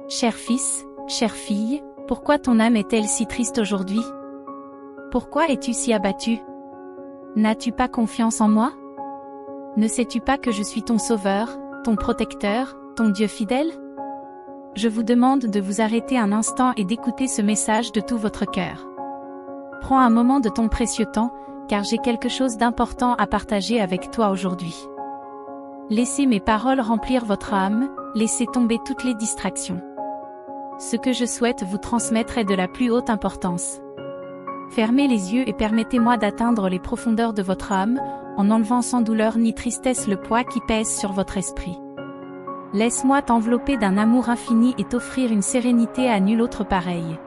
Cher fils, chère fille, pourquoi ton âme est-elle si triste aujourd'hui? Pourquoi es-tu si abattu? N'as-tu pas confiance en moi? Ne sais-tu pas que je suis ton sauveur, ton protecteur, ton Dieu fidèle? Je vous demande de vous arrêter un instant et d'écouter ce message de tout votre cœur. Prends un moment de ton précieux temps, car j'ai quelque chose d'important à partager avec toi aujourd'hui. Laissez mes paroles remplir votre âme, laissez tomber toutes les distractions. Ce que je souhaite vous transmettre est de la plus haute importance. Fermez les yeux et permettez-moi d'atteindre les profondeurs de votre âme, en enlevant sans douleur ni tristesse le poids qui pèse sur votre esprit. Laisse-moi t'envelopper d'un amour infini et t'offrir une sérénité à nulle autre pareille.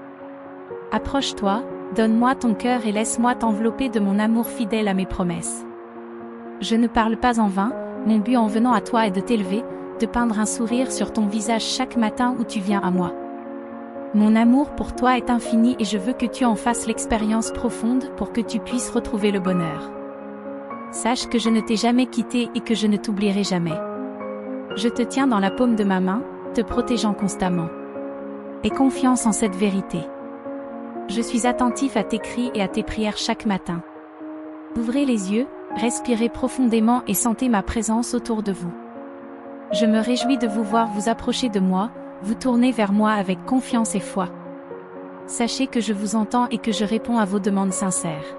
Approche-toi, donne-moi ton cœur et laisse-moi t'envelopper de mon amour fidèle à mes promesses. Je ne parle pas en vain, mon but en venant à toi est de t'élever, de peindre un sourire sur ton visage chaque matin où tu viens à moi. Mon amour pour toi est infini et je veux que tu en fasses l'expérience profonde pour que tu puisses retrouver le bonheur. Sache que je ne t'ai jamais quitté et que je ne t'oublierai jamais. Je te tiens dans la paume de ma main, te protégeant constamment. Aie confiance en cette vérité. Je suis attentif à tes cris et à tes prières chaque matin. Ouvrez les yeux, respirez profondément et sentez ma présence autour de vous. Je me réjouis de vous voir vous approcher de moi, vous tournez vers moi avec confiance et foi. Sachez que je vous entends et que je réponds à vos demandes sincères.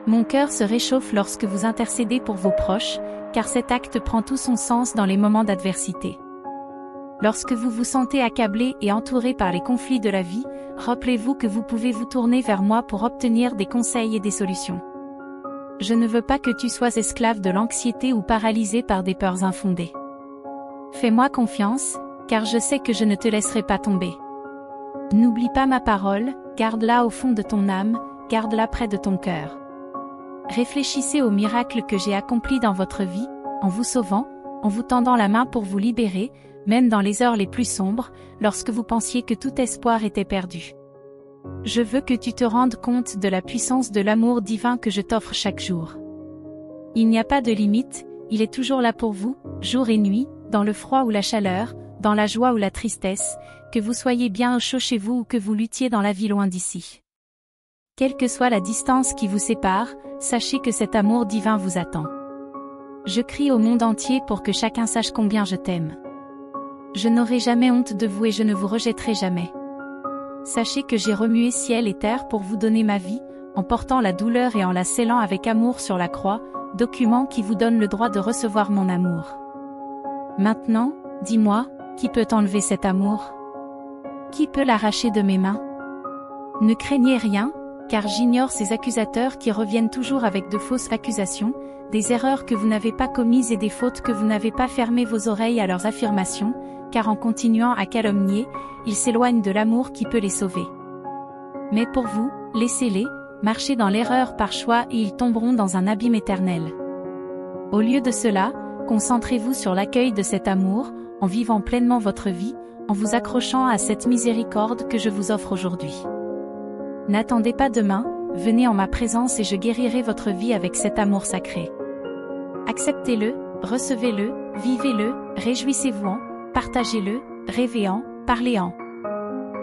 Mon cœur se réchauffe lorsque vous intercédez pour vos proches, car cet acte prend tout son sens dans les moments d'adversité. Lorsque vous vous sentez accablé et entouré par les conflits de la vie, rappelez-vous que vous pouvez vous tourner vers moi pour obtenir des conseils et des solutions. Je ne veux pas que tu sois esclave de l'anxiété ou paralysé par des peurs infondées. Fais-moi confiance, car je sais que je ne te laisserai pas tomber. N'oublie pas ma parole, garde-la au fond de ton âme, garde-la près de ton cœur. Réfléchissez aux miracles que j'ai accomplis dans votre vie, en vous sauvant, en vous tendant la main pour vous libérer, même dans les heures les plus sombres, lorsque vous pensiez que tout espoir était perdu. Je veux que tu te rendes compte de la puissance de l'amour divin que je t'offre chaque jour. Il n'y a pas de limite, il est toujours là pour vous, jour et nuit, dans le froid ou la chaleur, dans la joie ou la tristesse, que vous soyez bien au chaud chez vous ou que vous luttiez dans la vie loin d'ici. Quelle que soit la distance qui vous sépare, sachez que cet amour divin vous attend. Je crie au monde entier pour que chacun sache combien je t'aime. Je n'aurai jamais honte de vous et je ne vous rejetterai jamais. Sachez que j'ai remué ciel et terre pour vous donner ma vie, en portant la douleur et en la scellant avec amour sur la croix, document qui vous donne le droit de recevoir mon amour. Maintenant, dis-moi, qui peut enlever cet amour? Qui peut l'arracher de mes mains? Ne craignez rien, car j'ignore ces accusateurs qui reviennent toujours avec de fausses accusations, des erreurs que vous n'avez pas commises et des fautes que vous n'avez pas fermé vos oreilles à leurs affirmations, car en continuant à calomnier, ils s'éloignent de l'amour qui peut les sauver. Mais pour vous, laissez-les, marchez dans l'erreur par choix et ils tomberont dans un abîme éternel. Au lieu de cela, concentrez-vous sur l'accueil de cet amour, en vivant pleinement votre vie, en vous accrochant à cette miséricorde que je vous offre aujourd'hui. N'attendez pas demain, venez en ma présence et je guérirai votre vie avec cet amour sacré. Acceptez-le, recevez-le, vivez-le, réjouissez-vous-en, partagez-le, rêvez-en, parlez-en.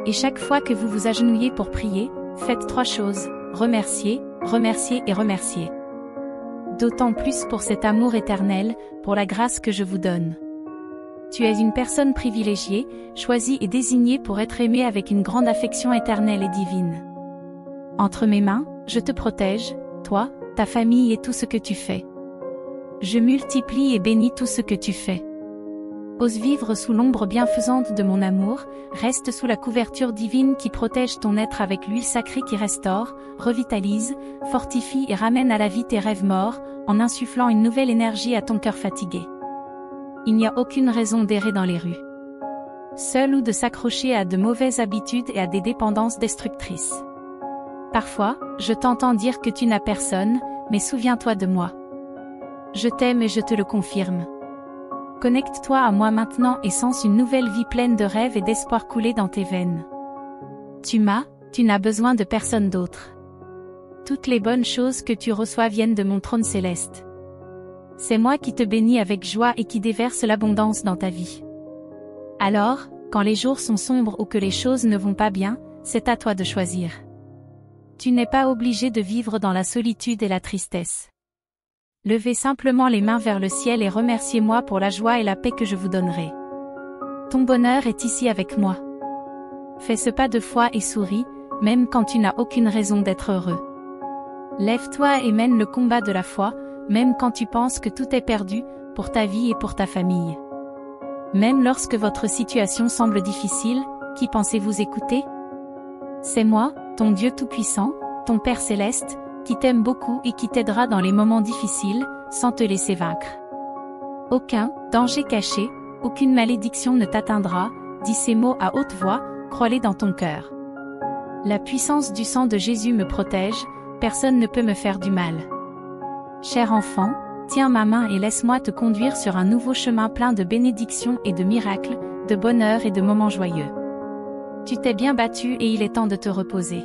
Et chaque fois que vous vous agenouillez pour prier, faites 3 choses, remercier, remercier et remercier. D'autant plus pour cet amour éternel, pour la grâce que je vous donne. Tu es une personne privilégiée, choisie et désignée pour être aimée avec une grande affection éternelle et divine. Entre mes mains, je te protège, toi, ta famille et tout ce que tu fais. Je multiplie et bénis tout ce que tu fais. Ose vivre sous l'ombre bienfaisante de mon amour, reste sous la couverture divine qui protège ton être avec l'huile sacrée qui restaure, revitalise, fortifie et ramène à la vie tes rêves morts, en insufflant une nouvelle énergie à ton cœur fatigué. Il n'y a aucune raison d'errer dans les rues. Seul ou de s'accrocher à de mauvaises habitudes et à des dépendances destructrices. Parfois, je t'entends dire que tu n'as personne, mais souviens-toi de moi. Je t'aime et je te le confirme. Connecte-toi à moi maintenant et sens une nouvelle vie pleine de rêves et d'espoir couler dans tes veines. Tu n'as besoin de personne d'autre. Toutes les bonnes choses que tu reçois viennent de mon trône céleste. C'est moi qui te bénis avec joie et qui déverse l'abondance dans ta vie. Alors, quand les jours sont sombres ou que les choses ne vont pas bien, c'est à toi de choisir. Tu n'es pas obligé de vivre dans la solitude et la tristesse. Levez simplement les mains vers le ciel et remerciez-moi pour la joie et la paix que je vous donnerai. Ton bonheur est ici avec moi. Fais ce pas de foi et souris, même quand tu n'as aucune raison d'être heureux. Lève-toi et mène le combat de la foi, même quand tu penses que tout est perdu, pour ta vie et pour ta famille. Même lorsque votre situation semble difficile, qui pensez-vous écouter? C'est moi, ton Dieu Tout-Puissant, ton Père Céleste, qui t'aime beaucoup et qui t'aidera dans les moments difficiles, sans te laisser vaincre. Aucun danger caché, aucune malédiction ne t'atteindra, dis ces mots à haute voix, crois-les dans ton cœur. La puissance du sang de Jésus me protège, personne ne peut me faire du mal. Cher enfant, tiens ma main et laisse-moi te conduire sur un nouveau chemin plein de bénédictions et de miracles, de bonheur et de moments joyeux. Tu t'es bien battu et il est temps de te reposer.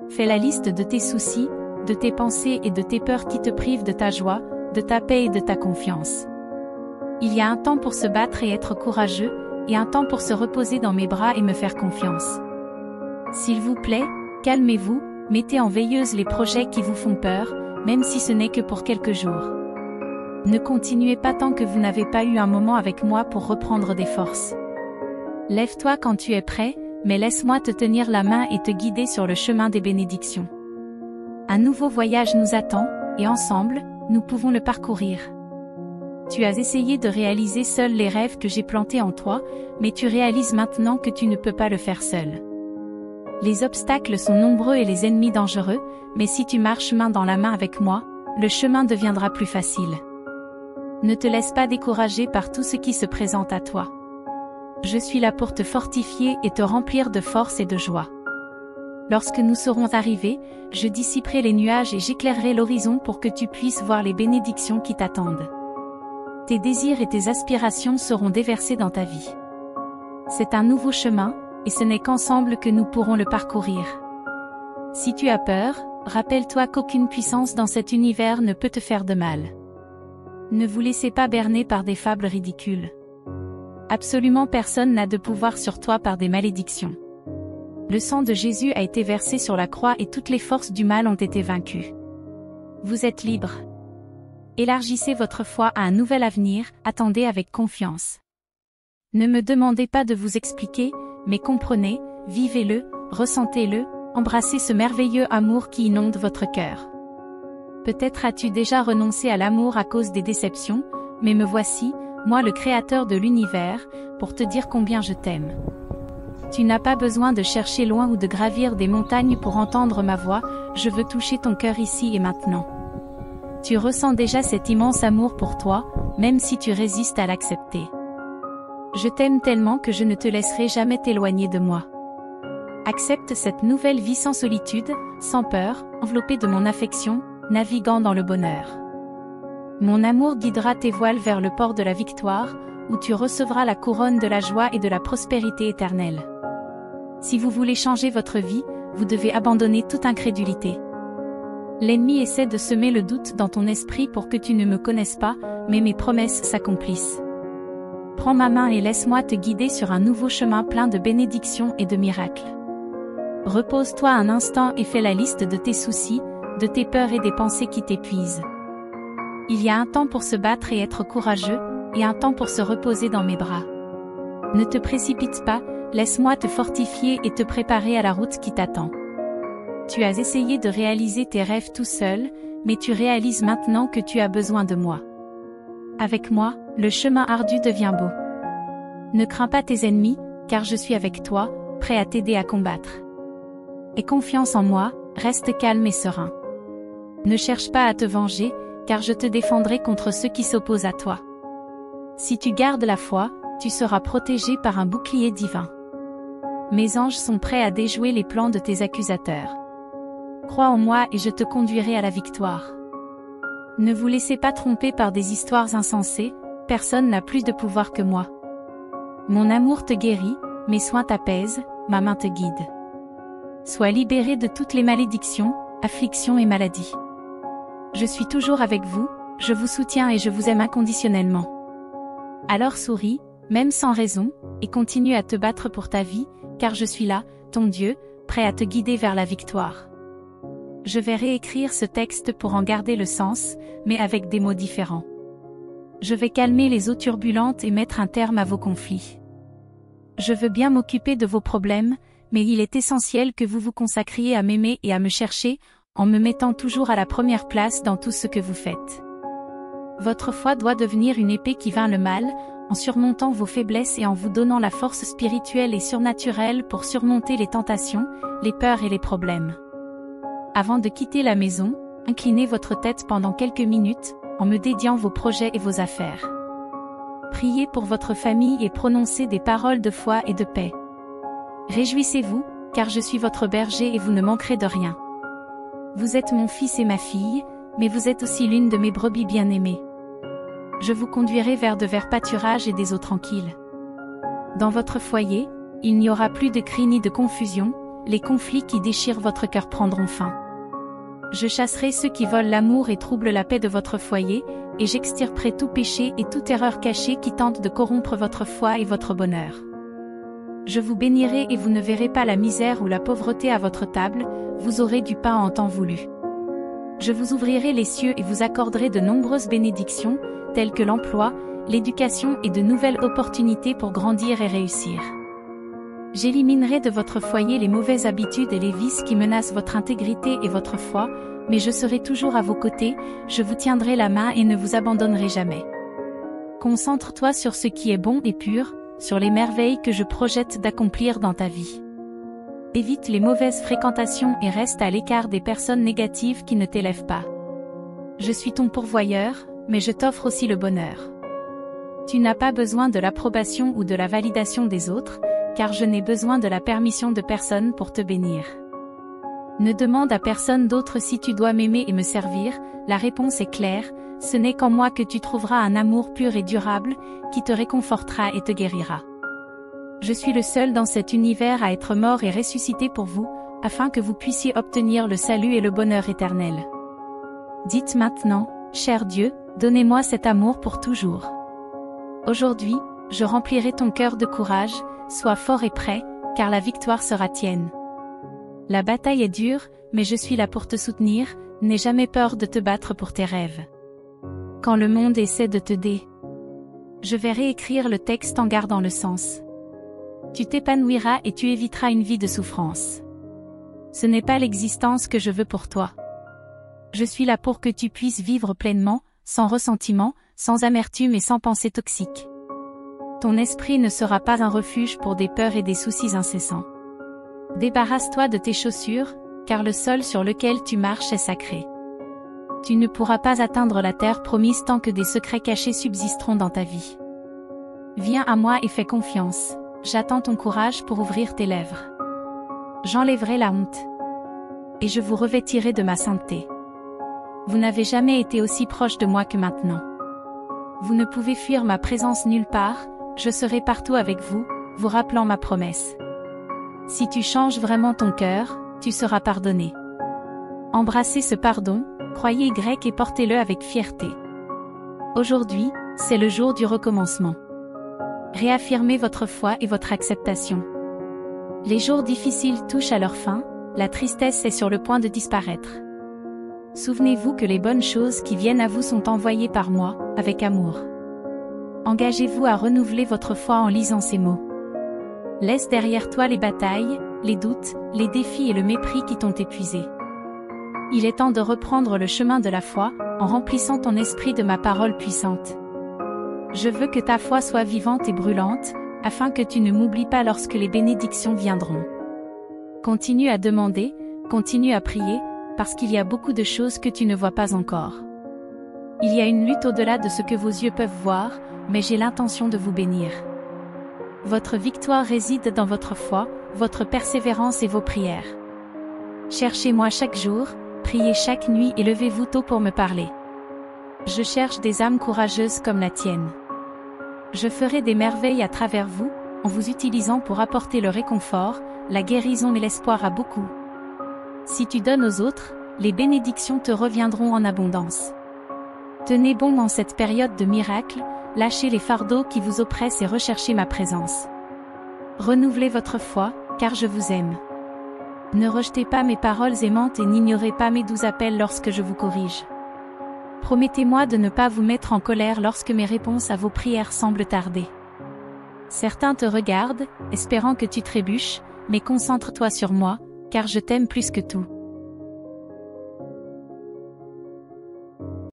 Fais la liste de tes soucis, de tes pensées et de tes peurs qui te privent de ta joie, de ta paix et de ta confiance. Il y a un temps pour se battre et être courageux, et un temps pour se reposer dans mes bras et me faire confiance. S'il vous plaît, calmez-vous, mettez en veilleuse les projets qui vous font peur, même si ce n'est que pour quelques jours. Ne continuez pas tant que vous n'avez pas eu un moment avec moi pour reprendre des forces. Lève-toi quand tu es prêt, mais laisse-moi te tenir la main et te guider sur le chemin des bénédictions. Un nouveau voyage nous attend, et ensemble, nous pouvons le parcourir. Tu as essayé de réaliser seul les rêves que j'ai plantés en toi, mais tu réalises maintenant que tu ne peux pas le faire seul. Les obstacles sont nombreux et les ennemis dangereux, mais si tu marches main dans la main avec moi, le chemin deviendra plus facile. Ne te laisse pas décourager par tout ce qui se présente à toi. Je suis là pour te fortifier et te remplir de force et de joie. Lorsque nous serons arrivés, je dissiperai les nuages et j'éclairerai l'horizon pour que tu puisses voir les bénédictions qui t'attendent. Tes désirs et tes aspirations seront déversés dans ta vie. C'est un nouveau chemin, et ce n'est qu'ensemble que nous pourrons le parcourir. Si tu as peur, rappelle-toi qu'aucune puissance dans cet univers ne peut te faire de mal. Ne vous laissez pas berner par des fables ridicules. Absolument personne n'a de pouvoir sur toi par des malédictions. Le sang de Jésus a été versé sur la croix et toutes les forces du mal ont été vaincues. Vous êtes libre. Élargissez votre foi à un nouvel avenir, attendez avec confiance. Ne me demandez pas de vous expliquer, mais comprenez, vivez-le, ressentez-le, embrassez ce merveilleux amour qui inonde votre cœur. Peut-être as-tu déjà renoncé à l'amour à cause des déceptions, mais me voici, moi le Créateur de l'univers, pour te dire combien je t'aime. Tu n'as pas besoin de chercher loin ou de gravir des montagnes pour entendre ma voix, je veux toucher ton cœur ici et maintenant. Tu ressens déjà cet immense amour pour toi, même si tu résistes à l'accepter. Je t'aime tellement que je ne te laisserai jamais t'éloigner de moi. Accepte cette nouvelle vie sans solitude, sans peur, enveloppée de mon affection, naviguant dans le bonheur. Mon amour guidera tes voiles vers le port de la victoire, où tu recevras la couronne de la joie et de la prospérité éternelle. Si vous voulez changer votre vie, vous devez abandonner toute incrédulité. L'ennemi essaie de semer le doute dans ton esprit pour que tu ne me connaisses pas, mais mes promesses s'accomplissent. Prends ma main et laisse-moi te guider sur un nouveau chemin plein de bénédictions et de miracles. Repose-toi un instant et fais la liste de tes soucis, de tes peurs et des pensées qui t'épuisent. Il y a un temps pour se battre et être courageux, et un temps pour se reposer dans mes bras. Ne te précipite pas, laisse-moi te fortifier et te préparer à la route qui t'attend. Tu as essayé de réaliser tes rêves tout seul, mais tu réalises maintenant que tu as besoin de moi. Avec moi, le chemin ardu devient beau. Ne crains pas tes ennemis, car je suis avec toi, prêt à t'aider à combattre. Aie confiance en moi, reste calme et serein. Ne cherche pas à te venger, car je te défendrai contre ceux qui s'opposent à toi. Si tu gardes la foi, tu seras protégé par un bouclier divin. Mes anges sont prêts à déjouer les plans de tes accusateurs. Crois en moi et je te conduirai à la victoire. Ne vous laissez pas tromper par des histoires insensées, personne n'a plus de pouvoir que moi. Mon amour te guérit, mes soins t'apaisent, ma main te guide. Sois libéré de toutes les malédictions, afflictions et maladies. Je suis toujours avec vous, je vous soutiens et je vous aime inconditionnellement. Alors souris, même sans raison, et continue à te battre pour ta vie, car je suis là, ton Dieu, prêt à te guider vers la victoire. Je vais réécrire ce texte pour en garder le sens, mais avec des mots différents. Je vais calmer les eaux turbulentes et mettre un terme à vos conflits. Je veux bien m'occuper de vos problèmes, mais il est essentiel que vous vous consacriez à m'aimer et à me chercher, en me mettant toujours à la première place dans tout ce que vous faites. Votre foi doit devenir une épée qui vainc le mal, en surmontant vos faiblesses et en vous donnant la force spirituelle et surnaturelle pour surmonter les tentations, les peurs et les problèmes. Avant de quitter la maison, inclinez votre tête pendant quelques minutes, en me dédiant vos projets et vos affaires. Priez pour votre famille et prononcez des paroles de foi et de paix. Réjouissez-vous, car je suis votre berger et vous ne manquerez de rien. Vous êtes mon fils et ma fille, mais vous êtes aussi l'une de mes brebis bien-aimées. Je vous conduirai vers de verts pâturages et des eaux tranquilles. Dans votre foyer, il n'y aura plus de cris ni de confusion, les conflits qui déchirent votre cœur prendront fin. Je chasserai ceux qui volent l'amour et troublent la paix de votre foyer, et j'extirperai tout péché et toute erreur cachée qui tente de corrompre votre foi et votre bonheur. Je vous bénirai et vous ne verrez pas la misère ou la pauvreté à votre table, vous aurez du pain en temps voulu. Je vous ouvrirai les cieux et vous accorderai de nombreuses bénédictions, telles que l'emploi, l'éducation et de nouvelles opportunités pour grandir et réussir. J'éliminerai de votre foyer les mauvaises habitudes et les vices qui menacent votre intégrité et votre foi, mais je serai toujours à vos côtés, je vous tiendrai la main et ne vous abandonnerai jamais. Concentre-toi sur ce qui est bon et pur, sur les merveilles que je projette d'accomplir dans ta vie. Évite les mauvaises fréquentations et reste à l'écart des personnes négatives qui ne t'élèvent pas. Je suis ton pourvoyeur, mais je t'offre aussi le bonheur. Tu n'as pas besoin de l'approbation ou de la validation des autres, car je n'ai besoin de la permission de personne pour te bénir. Ne demande à personne d'autre si tu dois m'aimer et me servir, la réponse est claire, ce n'est qu'en moi que tu trouveras un amour pur et durable, qui te réconfortera et te guérira. Je suis le seul dans cet univers à être mort et ressuscité pour vous, afin que vous puissiez obtenir le salut et le bonheur éternel. Dites maintenant, cher Dieu, donnez-moi cet amour pour toujours. Aujourd'hui, je remplirai ton cœur de courage, sois fort et prêt, car la victoire sera tienne. La bataille est dure, mais je suis là pour te soutenir, n'aie jamais peur de te battre pour tes rêves. Quand le monde essaie de te je vais réécrire le texte en gardant le sens. Tu t'épanouiras et tu éviteras une vie de souffrance. Ce n'est pas l'existence que je veux pour toi. Je suis là pour que tu puisses vivre pleinement, sans ressentiment, sans amertume et sans pensée toxique. Ton esprit ne sera pas un refuge pour des peurs et des soucis incessants. Débarrasse-toi de tes chaussures, car le sol sur lequel tu marches est sacré. Tu ne pourras pas atteindre la terre promise tant que des secrets cachés subsisteront dans ta vie. Viens à moi et fais confiance, j'attends ton courage pour ouvrir tes lèvres. J'enlèverai la honte. Et je vous revêtirai de ma sainteté. Vous n'avez jamais été aussi proche de moi que maintenant. Vous ne pouvez fuir ma présence nulle part, je serai partout avec vous, vous rappelant ma promesse. Si tu changes vraiment ton cœur, tu seras pardonné. Embrassez ce pardon, croyez grec et portez-le avec fierté. Aujourd'hui, c'est le jour du recommencement. Réaffirmez votre foi et votre acceptation. Les jours difficiles touchent à leur fin, la tristesse est sur le point de disparaître. Souvenez-vous que les bonnes choses qui viennent à vous sont envoyées par moi, avec amour. Engagez-vous à renouveler votre foi en lisant ces mots. Laisse derrière toi les batailles, les doutes, les défis et le mépris qui t'ont épuisé. Il est temps de reprendre le chemin de la foi, en remplissant ton esprit de ma parole puissante. Je veux que ta foi soit vivante et brûlante, afin que tu ne m'oublies pas lorsque les bénédictions viendront. Continue à demander, continue à prier, parce qu'il y a beaucoup de choses que tu ne vois pas encore. Il y a une lutte au-delà de ce que vos yeux peuvent voir, mais j'ai l'intention de vous bénir. Votre victoire réside dans votre foi, votre persévérance et vos prières. Cherchez-moi chaque jour, priez chaque nuit et levez-vous tôt pour me parler. Je cherche des âmes courageuses comme la tienne. Je ferai des merveilles à travers vous, en vous utilisant pour apporter le réconfort, la guérison et l'espoir à beaucoup. Si tu donnes aux autres, les bénédictions te reviendront en abondance. Tenez bon dans cette période de miracles, lâchez les fardeaux qui vous oppressent et recherchez ma présence. Renouvelez votre foi, car je vous aime. Ne rejetez pas mes paroles aimantes et n'ignorez pas mes doux appels lorsque je vous corrige. Promettez-moi de ne pas vous mettre en colère lorsque mes réponses à vos prières semblent tarder. Certains te regardent, espérant que tu trébuches, mais concentre-toi sur moi, car je t'aime plus que tout.